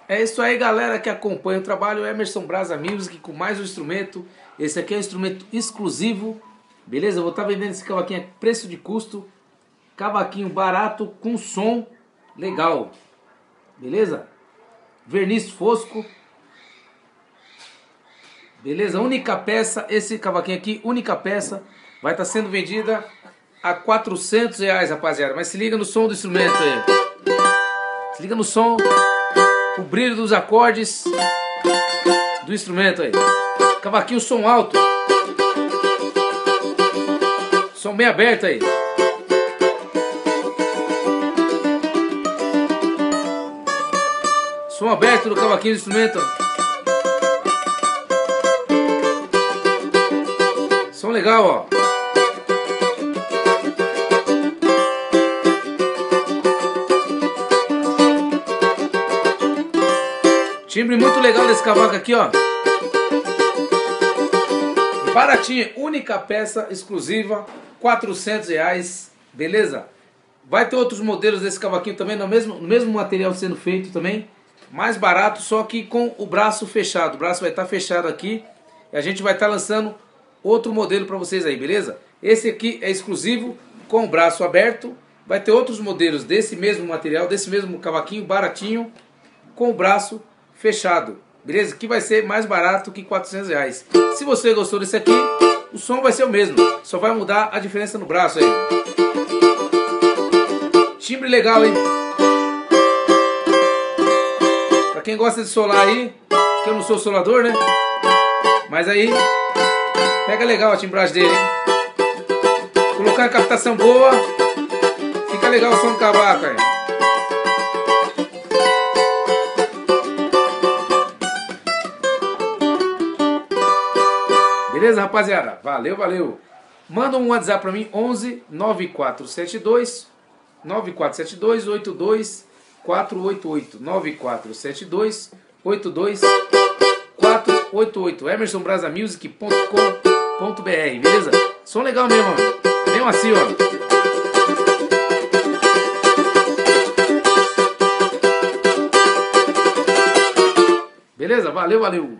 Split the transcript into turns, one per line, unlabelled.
É isso aí, galera que acompanha o trabalho Emerson Brasa Music com mais um instrumento. Esse aqui é um instrumento exclusivo, beleza? Eu vou estar vendendo esse cavaquinho a preço de custo. Cavaquinho barato com som legal, beleza? Verniz fosco, beleza? Única peça, esse cavaquinho aqui, única peça, vai estar sendo vendida a R$400, rapaziada. Mas se liga no som do instrumento aí. Se liga no som, o brilho dos acordes do instrumento aí. Cavaquinho som alto, som bem aberto aí. Som aberto do cavaquinho do instrumento. Som legal, ó. Timbre muito legal desse cavaco aqui, ó. Baratinho, única peça exclusiva, R$400, beleza? Vai ter outros modelos desse cavaquinho também, no mesmo material sendo feito também. Mais barato, só que com o braço fechado. O braço vai estar fechado aqui. E a gente vai estar lançando outro modelo para vocês aí, beleza? Esse aqui é exclusivo, com o braço aberto. Vai ter outros modelos desse mesmo material, desse mesmo cavaquinho, baratinho, com o braço fechado, beleza? Que vai ser mais barato que R$400. Se você gostou desse aqui, o som vai ser o mesmo. Só vai mudar a diferença no braço aí. Timbre legal, hein? Pra quem gosta de solar aí, que eu não sou solador, né? Mas aí, pega legal a timbragem dele, hein? Colocar a captação boa, fica legal o som do cavaco aí. Beleza, rapaziada? Valeu, valeu. Manda um WhatsApp pra mim, 11 9472 82488 947282488 emersonbrasamusic.com.br, beleza? Som legal mesmo, ó. Bem assim, ó. Beleza? Valeu, valeu.